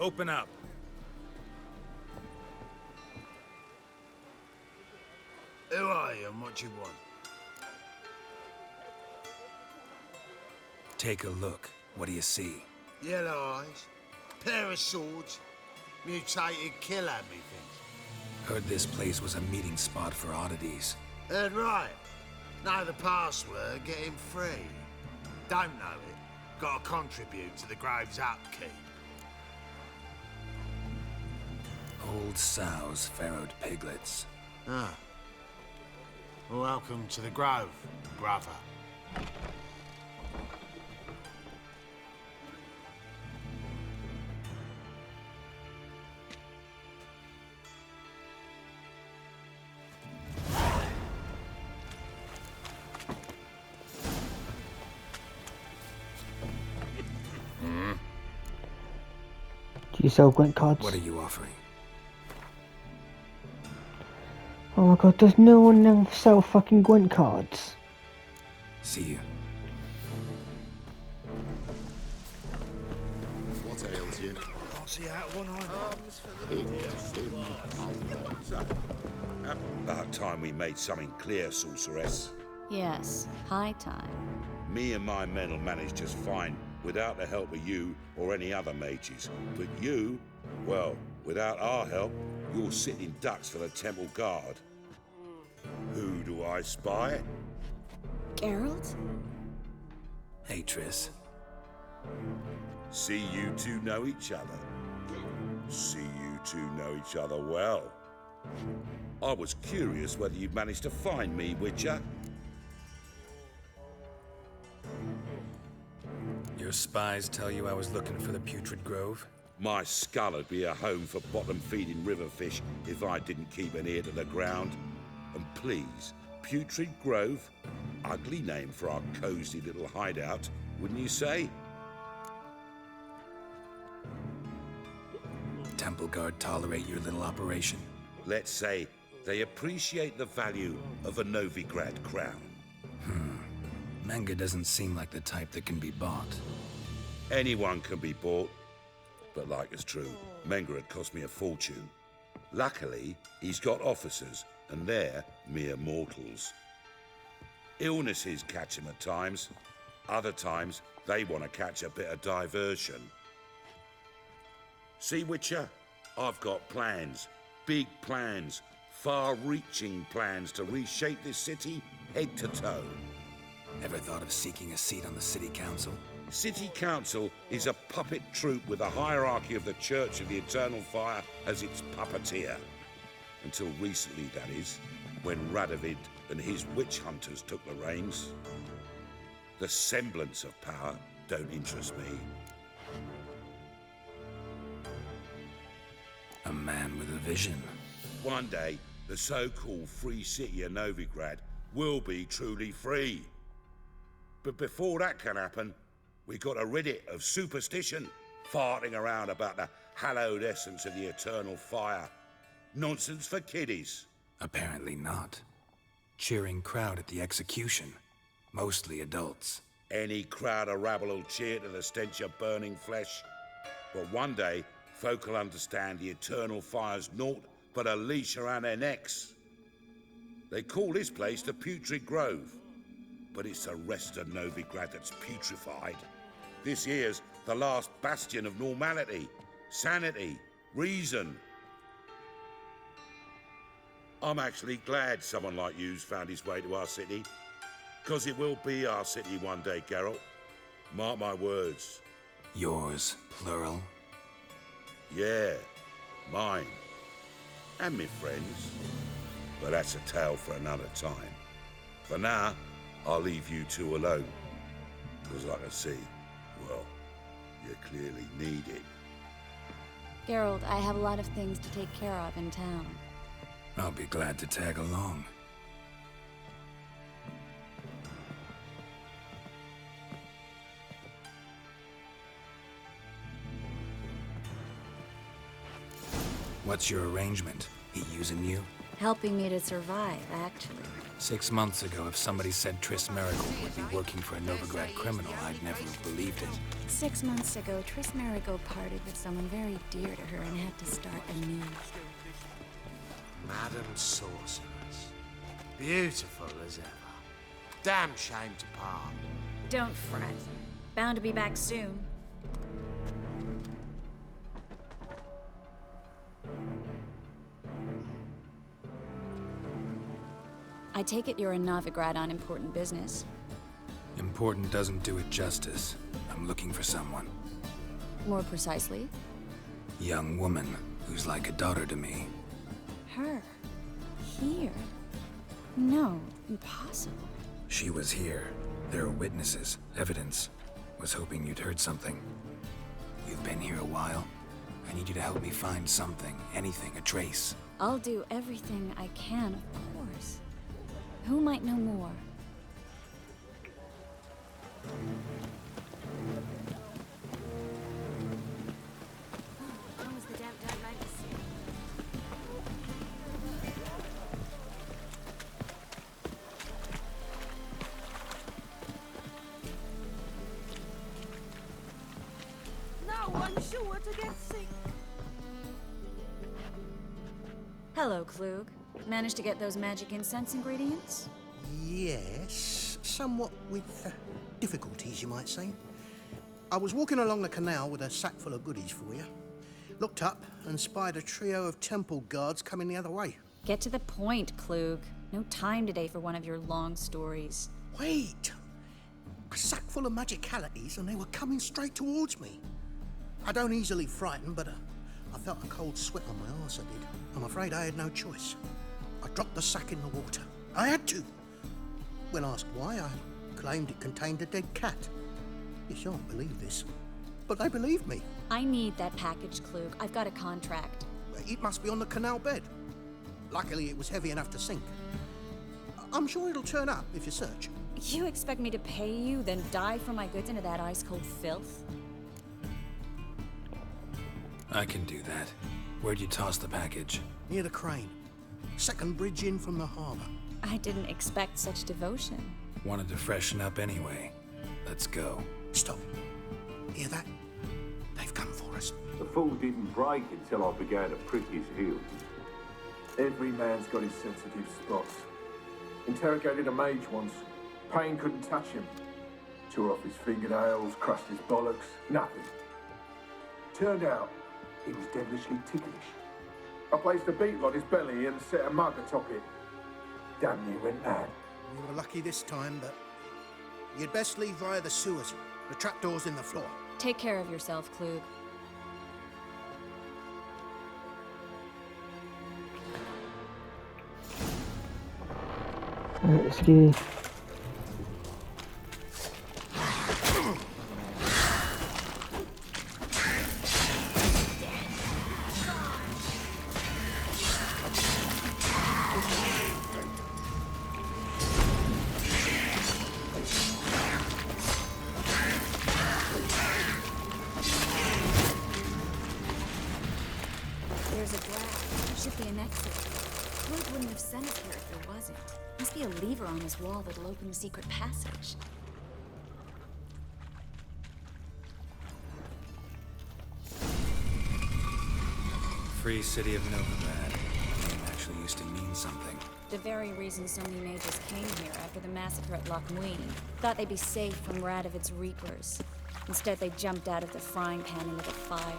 Open up. Who are you and what you want? Take a look. What do you see? Yellow eyes, pair of swords, mutated killer, methinks. Heard this place was a meeting spot for oddities. Heard right. Know the password, get him free. Don't know it, gotta contribute to the Grove's upkeep. Old sows, farrowed piglets. Ah. Welcome to the Grove, brother. Do you sell Gwent cards? What are you offering? Oh my god, does no one now sell fucking Gwent cards? See you. What ails you? Can't see out one eye. About time we made something clear, sorceress. Yes, high time. Me and my men will manage just fine without the help of you or any other mages. But you, well, without our help, you're sitting ducks for the temple guard. Who do I spy? Geralt? Hey, Triss. See you two know each other. See you two know each other well. I was curious whether you'd managed to find me, Witcher. Your spies tell you I was looking for the Putrid Grove? My skull would be a home for bottom-feeding river fish if I didn't keep an ear to the ground. And please, Putrid Grove? Ugly name for our cozy little hideout, wouldn't you say? Temple Guard tolerate your little operation? Let's say they appreciate the value of a Novigrad crown. Manga doesn't seem like the type that can be bought. Anyone can be bought. But like it's true, Menga had cost me a fortune. Luckily, he's got officers, and they're mere mortals. Illnesses catch him at times. Other times, they want to catch a bit of diversion. See, Witcher? I've got plans. Big plans. Far-reaching plans to reshape this city head to toe. Ever thought of seeking a seat on the city council? City Council is a puppet troupe with a hierarchy of the Church of the Eternal Fire as its puppeteer. Until recently, that is, when Radovid and his witch hunters took the reins. The semblance of power don't interest me. A man with a vision. One day, the so-called free city of Novigrad will be truly free. But before that can happen, we got to rid it of superstition, farting around about the hallowed essence of the eternal fire. Nonsense for kiddies. Apparently not. Cheering crowd at the execution. Mostly adults. Any crowd of rabble will cheer to the stench of burning flesh. But one day, folk will understand the eternal fire's naught but a leash around their necks. They call this place the Putrid Grove. But it's the rest of Novigrad that's putrefied. This here's the last bastion of normality, sanity, reason. I'm actually glad someone like you's found his way to our city. 'Cause it will be our city one day, Geralt. Mark my words. Yours, plural. Yeah, mine. And me friends. But that's a tale for another time. For now, I'll leave you two alone. 'Cause like I see, well, you clearly need it. Geralt, I have a lot of things to take care of in town. I'll be glad to tag along. What's your arrangement? He using you? Helping me to survive, actually. 6 months ago, if somebody said Triss Merigold would be working for a Novigrad criminal, I'd never have believed it. 6 months ago, Triss Merigold parted with someone very dear to her and had to start anew. Madam Sorceress. Beautiful as ever. Damn shame to part. Don't fret. Bound to be back soon. I take it you're in Novigrad on important business. Important doesn't do it justice. I'm looking for someone. More precisely? Young woman who's like a daughter to me. Her? Here? No, impossible. She was here. There are witnesses, evidence. Was hoping you'd heard something. You've been here a while. I need you to help me find something, anything, a trace. I'll do everything I can, of course. Who might know more? Sure to get sick. Hello, Klug. Managed to get those magic incense ingredients? Yes, somewhat with difficulties, you might say. I was walking along the canal with a sack full of goodies for you. Looked up and spied a trio of temple guards coming the other way. Get to the point, Klug. No time today for one of your long stories. Wait! A sack full of magicalities and they were coming straight towards me. I don't easily frighten, but I felt a cold sweat on my arse, I did. I'm afraid I had no choice. I dropped the sack in the water. I had to. When asked why, I claimed it contained a dead cat. You shan't believe this, but they believed me. I need that package, Klug. I've got a contract. It must be on the canal bed. Luckily, it was heavy enough to sink. I'm sure it'll turn up if you search. You expect me to pay you, then dive for my goods into that ice-cold filth? I can do that. Where'd you toss the package? Near the crane. Second bridge in from the harbour. I didn't expect such devotion. Wanted to freshen up anyway. Let's go. Stop. Hear that? They've come for us. The fall didn't break until I began to prick his heels. Every man's got his sensitive spots. Interrogated a mage once. Pain couldn't touch him. Tore off his fingernails, crushed his bollocks, nothing. Turned out, he was devilishly ticklish. I placed a beetle on his belly and set a mug atop it. Damn near went mad. You were lucky this time, but you'd best leave via the sewers. The trapdoor's in the floor. Take care of yourself, Klug. Let's go. There's a draft. Should be an exit. Klug wouldn't have sent us here if there wasn't. Must be a lever on this wall that'll open the secret passage. Free city of Novigrad. The name actually used to mean something. The very reason so many mages came here after the massacre at Loch Muine. Thought they'd be safe from Radovid's reapers. Instead, they jumped out of the frying pan into the fire.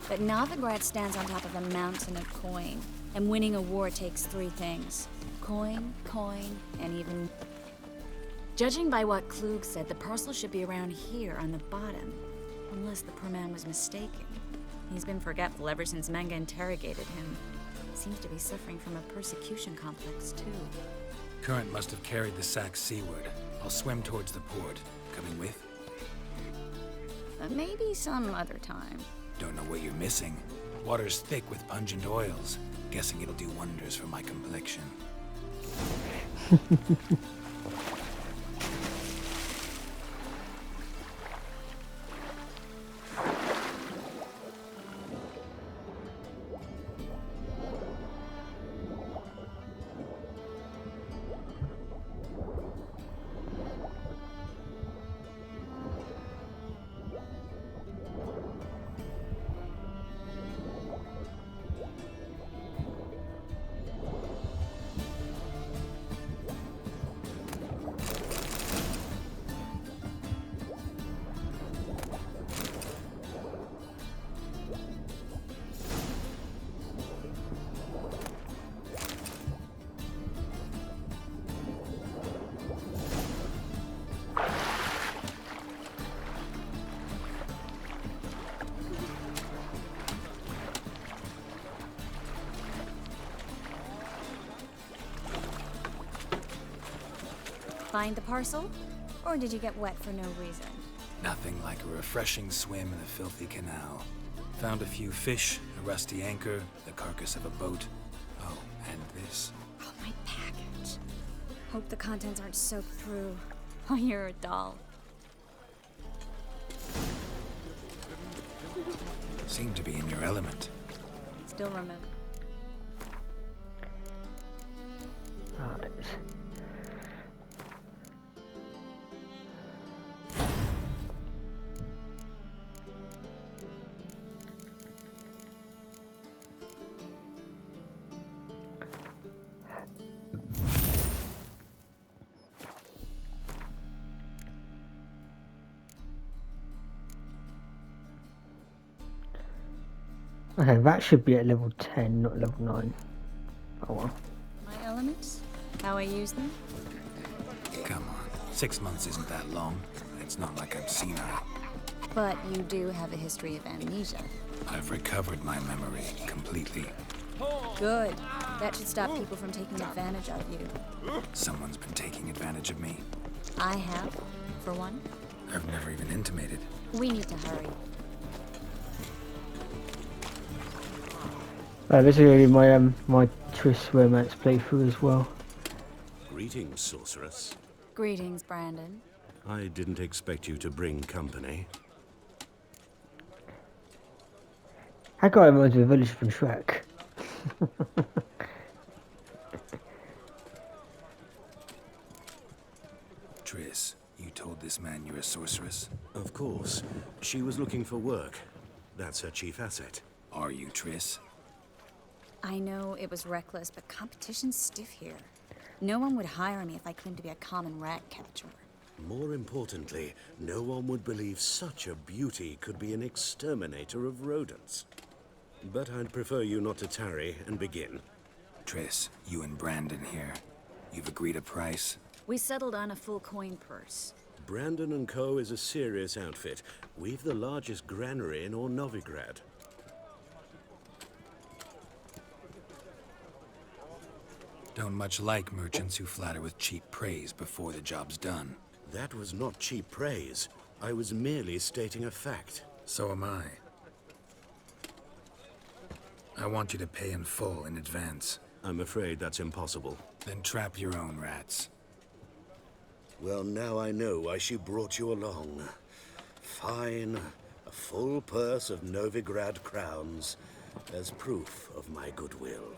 But Novigrad stands on top of a mountain of coin, and winning a war takes 3 things. Coin, and even... Judging by what Klug said, the parcel should be around here on the bottom. Unless the poor man was mistaken. He's been forgetful ever since Manga interrogated him. Seems to be suffering from a persecution complex, too. Current must have carried the sack seaward. I'll swim towards the port. Coming with? Maybe some other time. Don't know what you're missing. Water's thick with pungent oils. Guessing it'll do wonders for my complexion. find the parcel? Or did you get wet for no reason? Nothing like a refreshing swim in a filthy canal. Found a few fish, a rusty anchor, the carcass of a boat. Oh, and this. Oh, my package. Hope the contents aren't soaked through. Oh, you're a doll. Seem to be in your element. Still remember. Right. Okay, that should be at level 10, not level 9. Oh well. My elements? How I use them? Come on, 6 months isn't that long. It's not like I'm senile. But you do have a history of amnesia. I've recovered my memory completely. Good. That should stop people from taking advantage of you. Someone's been taking advantage of me. I have, for one. I've never even intimated. We need to hurry. This is really my my Triss romance playthrough as well. Greetings, sorceress. Greetings, Brandon. I didn't expect you to bring company. That guy reminds me of a village from Shrek. Triss, you told this man you're a sorceress? Of course. She was looking for work. That's her chief asset. Are you Triss? I know it was reckless, but competition's stiff here. No one would hire me if I claimed to be a common rat catcher. More importantly, no one would believe such a beauty could be an exterminator of rodents. But I'd prefer you not to tarry and begin. Triss, you and Brandon here. You've agreed a price? We settled on a full coin purse. Brandon & Co. is a serious outfit. We've the largest granary in all Novigrad. Don't much like merchants who flatter with cheap praise before the job's done. That was not cheap praise. I was merely stating a fact. So am I. I want you to pay in full in advance. I'm afraid that's impossible. Then trap your own rats. Well, now I know why she brought you along. Fine. A full purse of Novigrad crowns as proof of my goodwill.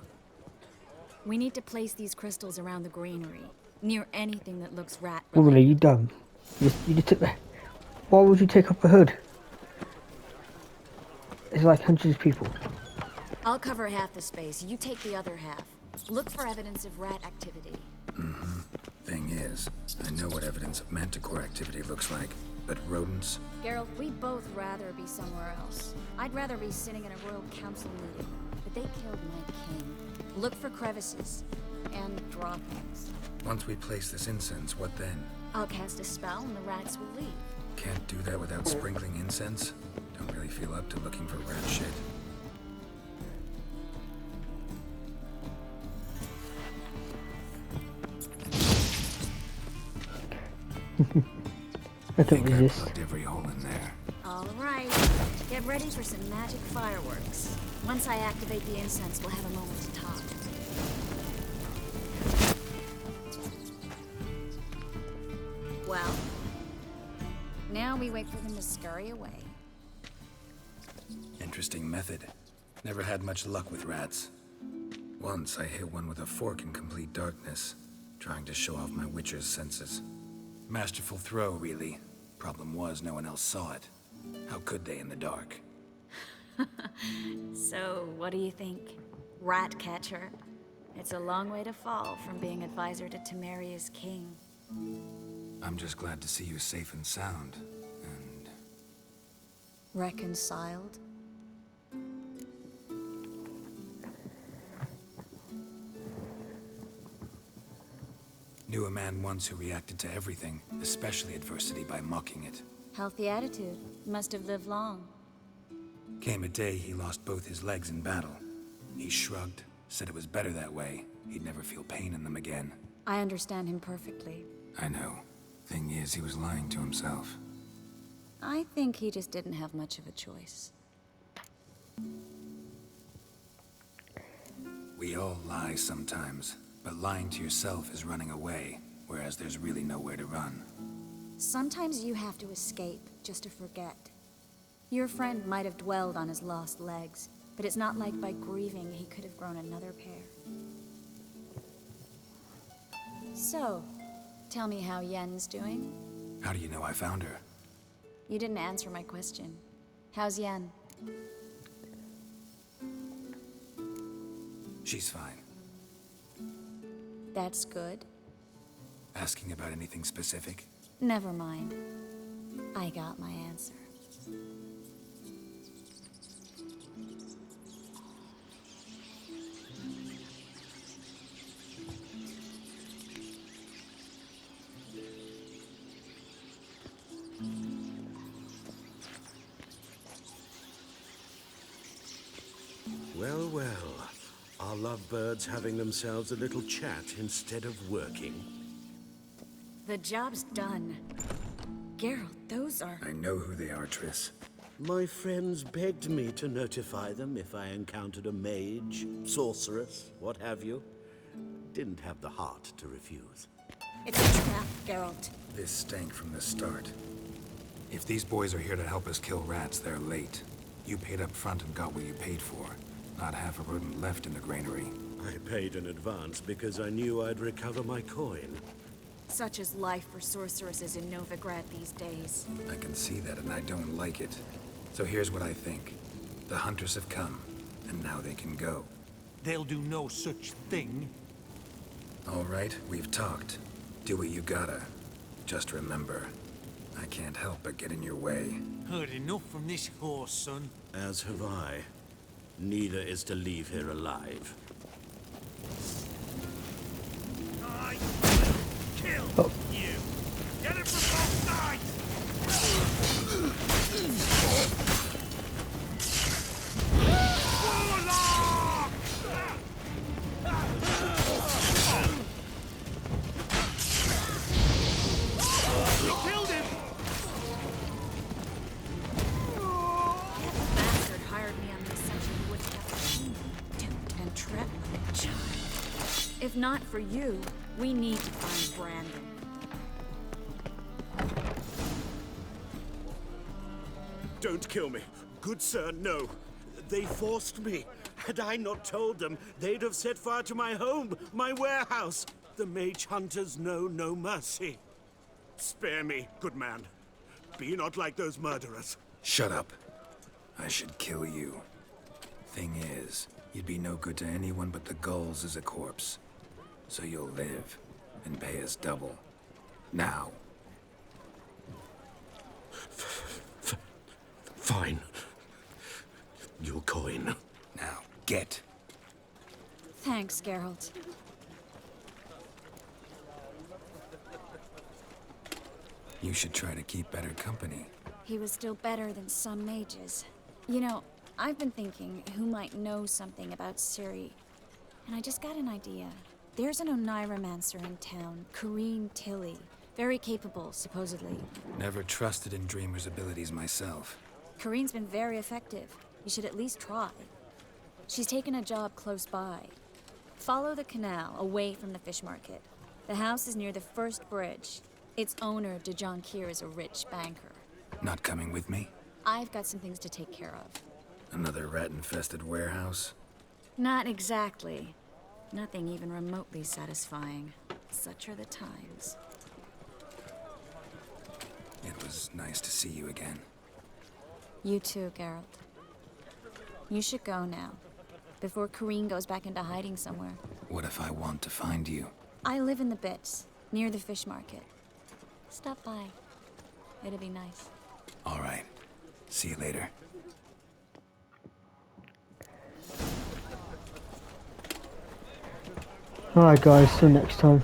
We need to place these crystals around the granary, near anything that looks rat. Woman, are you dumb? You just took the... Why would you take off the hood? There's like hundreds of people. I'll cover half the space, you take the other half. Look for evidence of rat activity. Mm-hmm. Thing is, I know what evidence of manticore activity looks like, but rodents? Geralt, we'd both rather be somewhere else. I'd rather be sitting in a royal council meeting, but they killed my king. Look for crevices and droppings. Once we place this incense, what then? I'll cast a spell and the rats will leave. Can't do that without sprinkling incense? Don't really feel up to looking for rat shit. I can't I've resist. plugged every hole in there. All right, get ready for some magic fireworks. Once I activate the incense, we'll have a moment to talk. Well, now we wait for them to scurry away. Interesting method. Never had much luck with rats. Once I hit one with a fork in complete darkness, trying to show off my witcher's senses. Masterful throw, really. Problem was, no one else saw it. How could they in the dark? So, what do you think? Rat catcher? It's a long way to fall from being advisor to Temeria's king. I'm just glad to see you safe and sound, and... Reconciled? Knew a man once who reacted to everything, especially adversity, by mocking it. Healthy attitude. Must have lived long. Came a day he lost both his legs in battle. He shrugged, said it was better that way. He'd never feel pain in them again. I understand him perfectly. I know. Thing is, he was lying to himself. I think he just didn't have much of a choice. We all lie sometimes, but lying to yourself is running away, whereas there's really nowhere to run. Sometimes you have to escape just to forget. Your friend might have dwelled on his lost legs, but it's not like by grieving he could have grown another pair. So, tell me how Yen's doing? How do you know I found her? You didn't answer my question. How's Yen? She's fine. That's good. Asking about anything specific? Never mind. I got my answer. Well, well. Are lovebirds having themselves a little chat instead of working? The job's done. Geralt, those are... I know who they are, Triss. My friends begged me to notify them if I encountered a mage, sorceress, what have you. Didn't have the heart to refuse. It's a trap, Geralt. This stank from the start. If these boys are here to help us kill rats, they're late. You paid up front and got what you paid for. Not half a rodent left in the granary. I paid in advance because I knew I'd recover my coin. Such is life for sorceresses in Novigrad these days. I can see that, and I don't like it. So here's what I think. The hunters have come, and now they can go. They'll do no such thing. All right, we've talked. Do what you gotta. Just remember, I can't help but get in your way. Heard enough from this horse, son. As have I. Neither is to leave here alive. I will kill you. Get it from both sides. Warlock! We killed him. Bastard hired me on the assumption he would have duped and trapped my child. If not for you, we need to find Brandon. Don't kill me. Good sir, no. They forced me. Had I not told them, they'd have set fire to my home, my warehouse. The mage hunters know no mercy. Spare me, good man. Be not like those murderers. Shut up. I should kill you. Thing is, you'd be no good to anyone but the gulls as a corpse. So you'll live, and pay us double. Now. Fine. Your coin. Now, get. Thanks, Geralt. You should try to keep better company. He was still better than some mages. You know, I've been thinking who might know something about Ciri. And I just got an idea. There's an Oneiromancer in town, Corrine Tilly. Very capable, supposedly. Never trusted in Dreamer's abilities myself. Corrine's been very effective. You should at least try. She's taken a job close by. Follow the canal, away from the fish market. The house is near the first bridge. Its owner, DeJohn Kier, is a rich banker. Not coming with me? I've got some things to take care of. Another rat-infested warehouse? Not exactly. Nothing even remotely satisfying. Such are the times. It was nice to see you again. You too, Geralt. You should go now, before Corrine goes back into hiding somewhere. What if I want to find you? I live in the Bits, near the fish market. Stop by. It'll be nice. All right. See you later. Alright guys, till next time.